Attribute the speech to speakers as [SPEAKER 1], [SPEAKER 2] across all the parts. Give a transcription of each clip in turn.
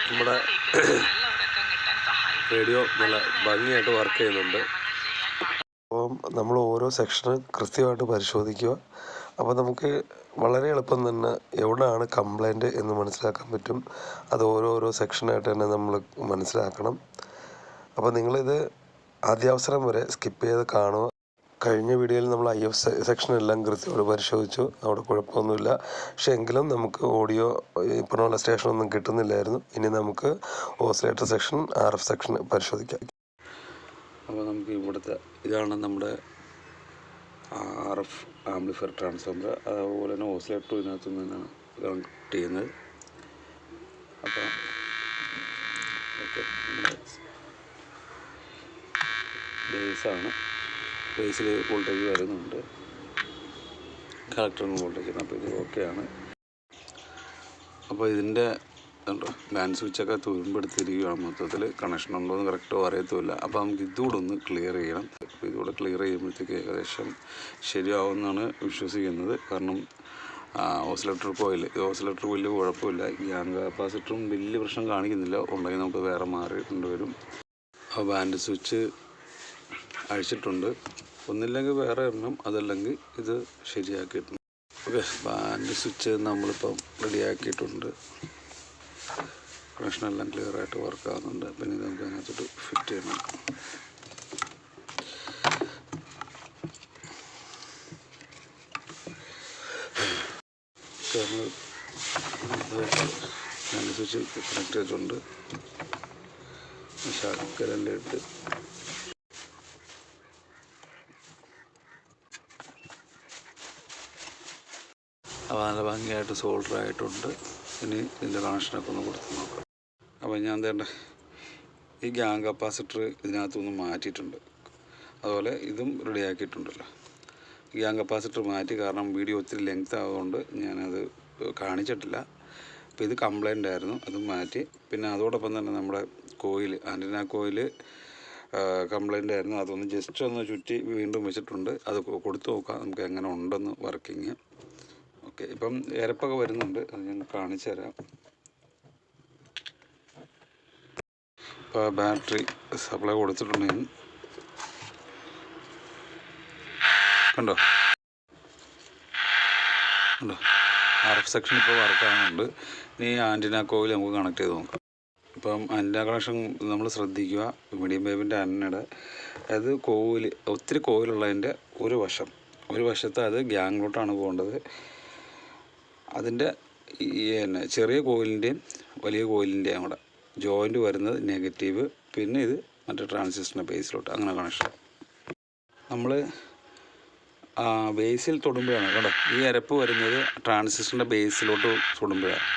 [SPEAKER 1] നമ്മുടെ റേഡിയോ നല്ല ഭംഗിയായിട്ട് വർക്ക് ചെയ്യുന്നുണ്ട്. അപ്പം നമ്മൾ ഓരോ സെക്ഷന് കൃത്യമായിട്ട് പരിശോധിക്കുക. അപ്പോൾ നമുക്ക് വളരെ എളുപ്പം തന്നെ എവിടെയാണ് കംപ്ലൈൻറ്റ് എന്ന് മനസ്സിലാക്കാൻ പറ്റും. അത് ഓരോരോ സെക്ഷനായിട്ട് തന്നെ നമ്മൾ മനസ്സിലാക്കണം. അപ്പോൾ നിങ്ങളിത് ആദ്യാവസരം വരെ സ്കിപ്പ് ചെയ്ത് കാണുക. കഴിഞ്ഞ വീഡിയോയിൽ നമ്മൾ IF സെക്ഷനെല്ലാം കൃത്യമായിട്ട് പരിശോധിച്ചു. അവിടെ കുഴപ്പമൊന്നുമില്ല. പക്ഷേ എങ്കിലും നമുക്ക് ഓഡിയോ ഇപ്പോഴുള്ള സ്റ്റേഷനൊന്നും കിട്ടുന്നില്ലായിരുന്നു. ഇനി നമുക്ക് ഓസിലേറ്റർ സെക്ഷൻ, RF സെക്ഷൻ പരിശോധിക്കാം. അപ്പോൾ നമുക്ക് ഇവിടുത്തെ ഇതാണ് നമ്മുടെ RF ആംപ്ലിഫയർ ട്രാൻസ്ഫോമർ. അതുപോലെ തന്നെ ഓസിലേറ്റർ ഇതിനകത്തു നിന്നാണ് കണക്ട് ചെയ്യുന്നത്. അപ്പോൾ ഓക്കെ, നമ്മുടെ ബേസാണ്. ബേസിൽ വോൾട്ടേജ് വരുന്നുണ്ട്, കളക്ടറിന് വോൾട്ടേജ്. അപ്പോൾ ഇത് ഓക്കെയാണ്. അപ്പോൾ ഇതിൻ്റെ ബാൻഡ് സ്വിച്ചൊക്കെ തുരുമ്പെടുത്തിരിക്കുകയാണ്. മൊത്തത്തിൽ കണക്ഷൻ ഉണ്ടോ എന്ന് കറക്റ്റോ അറിയത്തുമില്ല. അപ്പോൾ നമുക്ക് ഇതുകൂടെ ഒന്ന് ക്ലിയർ ചെയ്യണം. അപ്പോൾ ഇതുകൂടെ ക്ലിയർ ചെയ്യുമ്പോഴത്തേക്ക് ഏകദേശം ശരിയാവുമെന്നാണ് വിശ്വസിക്കുന്നത്. കാരണം ഓസിലേറ്റർ വലിയ കുഴപ്പമില്ല. ഗ്യാങ് കപ്പാസിറ്ററും വലിയ പ്രശ്നം കാണിക്കുന്നില്ല. ഉണ്ടെങ്കിൽ നമുക്ക് വേറെ മാറിയിട്ടുണ്ട് വരും. ആ ബാൻഡ് സ്വിച്ച് അഴിച്ചിട്ടുണ്ട്. ഒന്നില്ലെങ്കിൽ വേറെ ഇടണം, അതല്ലെങ്കിൽ ഇത് ശരിയാക്കിയിട്ടുണ്ട്. ഓക്കെ, ബാൻഡ് സ്വിച്ച് നമ്മളിപ്പം റെഡിയാക്കിയിട്ടുണ്ട്. കണക്ഷനെല്ലാം ക്ലിയറായിട്ട് വർക്ക് ആകുന്നുണ്ട്. പിന്നെ ഇത് നമുക്ക് അതിനകത്തോട്ട് ഫിറ്റ് ചെയ്യണം. നമ്മൾ ബാൻഡ് സ്വിച്ച് കണക്ട് ചെയ്തിട്ടുണ്ട്. ശകലെല്ലാം ഇട്ട് അപ്പോൾ നല്ല ഭംഗിയായിട്ട് സോൾഡർ ആയിട്ടുണ്ട്. ഇനി ഇതിൻ്റെ കണക്ഷനൊക്കെ ഒന്ന് കൊടുത്ത് നോക്കാം. അപ്പോൾ ഞാൻ എന്താ ഈ ഗ്യാങ് കപ്പാസിറ്റർ ഇതിനകത്തൊന്ന് മാറ്റിയിട്ടുണ്ട്. അതുപോലെ ഇതും റെഡിയാക്കിയിട്ടുണ്ടല്ലോ. ഗ്യാങ് കപ്പാസിറ്റർ മാറ്റി, കാരണം വീഡിയോ ഒത്തിരി ലെങ്ത് ആയതുകൊണ്ട് ഞാനത് കാണിച്ചിട്ടില്ല. അപ്പോൾ ഇത് കംപ്ലൈൻ്റ് ആയിരുന്നു, അതും മാറ്റി. പിന്നെ അതോടൊപ്പം തന്നെ നമ്മുടെ കോയിൽ, ആൻറ്റിന കോയിൽ കംപ്ലൈൻ്റ് ആയിരുന്നു. അതൊന്ന് ജസ്റ്റ് ഒന്ന് ചുറ്റി വീണ്ടും വെച്ചിട്ടുണ്ട്. അത് കൊടുത്തു നോക്കാം നമുക്ക് എങ്ങനെ ഉണ്ടെന്ന് വർക്കിങ്. ഓക്കെ, ഇപ്പം എരപ്പൊക്കെ വരുന്നുണ്ട്, അത് ഞാൻ കാണിച്ചു തരാം. ഇപ്പോൾ ബാറ്ററി സപ്ലൈ കൊടുത്തിട്ടുണ്ടെങ്കിൽ കണ്ടോ RF സെക്ഷൻ ഇപ്പോൾ വർക്കാകുന്നുണ്ട്. ഇനി ആൻറ്റിന കോയിൽ നമുക്ക് കണക്ട് ചെയ്ത് നോക്കാം. ഇപ്പം ആൻറ്റിന കണക്ഷൻ നമ്മൾ ശ്രദ്ധിക്കുക. മീഡിയം വേവിൻ്റെ ആൻറ്റിനയുടെ അത് കോയിൽ, ഒത്തിരി കോയിലുള്ളതിൻ്റെ ഒരു വശത്ത് അത് ഗ്യാങ്ങിലോട്ടാണ് പോകേണ്ടത്. അതിൻ്റെ ചെറിയ കോയിലിൻ്റെയും വലിയ കോയിലിൻ്റെയും കൂടെ ജോയിൻ്റ് വരുന്നത് നെഗറ്റീവ്. പിന്നെ ഇത് മറ്റേ ട്രാൻസിസ്റ്ററിൻ്റെ ബേസിലോട്ട്, അങ്ങനെ കണക്ഷൻ. നമ്മൾ ബേസിൽ തൊടുമ്പോഴാണ് കേട്ടോ ഈ അരപ്പ് വരുന്നത് ട്രാൻസിസ്റ്ററിൻ്റെ ബേസിലോട്ട് തൊടുമ്പോഴാണ്.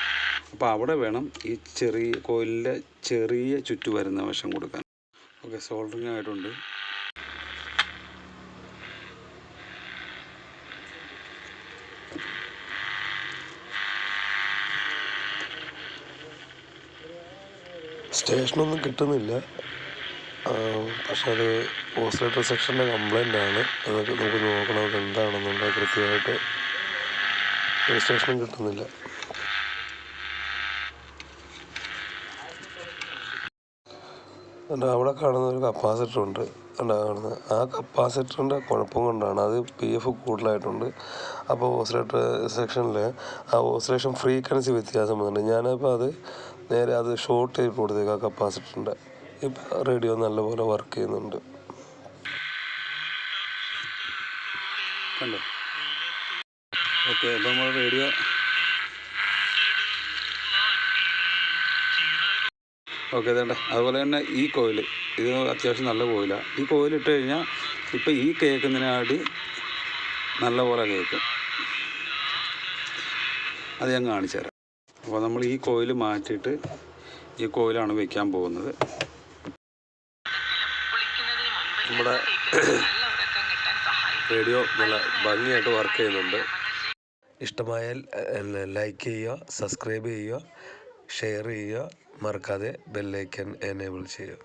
[SPEAKER 1] അപ്പോൾ അവിടെ വേണം ഈ ചെറിയ കോയിലിൻ്റെ ചെറിയ ചുറ്റു വരുന്ന വശം കൊടുക്കാൻ. ഓക്കെ, സോൾഡറിങ് ആയിട്ടുണ്ട്. സ്റ്റേഷനൊന്നും കിട്ടുന്നില്ല. പക്ഷെ അത് ഓസിലേറ്റർ സെക്ഷൻ്റെ കംപ്ലൈൻ്റ് ആണ്. അതൊക്കെ നമുക്ക് നോക്കണം അത് എന്താണെന്നുള്ളത് കൃത്യമായിട്ട്. സ്റ്റേഷനും കിട്ടുന്നില്ല. അവിടെ കാണുന്ന ഒരു കപ്പാസിറ്റർ ഉണ്ട്, കാണുന്നത്. ആ കപ്പാസിറ്ററിൻ്റെ കുഴപ്പം കൊണ്ടാണ്, അത് PF കൂടുതലായിട്ടുണ്ട്. അപ്പോൾ ഓസിലേറ്റർ സെക്ഷനിൽ ആ ഓസിലേഷൻ ഫ്രീക്വൻസി വ്യത്യാസം വന്നിട്ടുണ്ട്. ഞാനപ്പോൾ അത് നേരെ അത് ഷോർട്ട് ചെയ്ത് കൊടുത്തേക്ക് ആ കപ്പാസിറ്ററിൻ്റെ. ഇപ്പോൾ റേഡിയോ നല്ലപോലെ വർക്ക് ചെയ്യുന്നുണ്ട്. കണ്ടോ? ഓക്കെ, അപ്പോൾ നമ്മൾ റേഡിയോ ഓക്കെ ഇതേണ്ട. അതുപോലെ തന്നെ ഈ കോയിൽ, ഇത് അത്യാവശ്യം നല്ല കോയിലാണ്. ഈ കോയിലിട്ട് കഴിഞ്ഞാൽ ഇപ്പോൾ ഈ കേൾക്കുന്നതിനാടി നല്ലപോലെ കേൾക്കും. അത് ഞാൻ കാണിച്ചു തരാം. അപ്പോൾ നമ്മൾ ഈ കോയിൽ മാറ്റിയിട്ട് ഈ കോയിലാണ് വയ്ക്കാൻ പോകുന്നത്. നമ്മുടെ റേഡിയോ നല്ല ഭംഗിയായിട്ട് വർക്ക് ചെയ്യുന്നുണ്ട്. ഇഷ്ടമായാൽ ലൈക്ക് ചെയ്യുക, സബ്സ്ക്രൈബ് ചെയ്യുക, ഷെയർ ചെയ്യുക, മറക്കാതെ ബെല്ലൈക്കൺ എനേബിൾ ചെയ്യുക.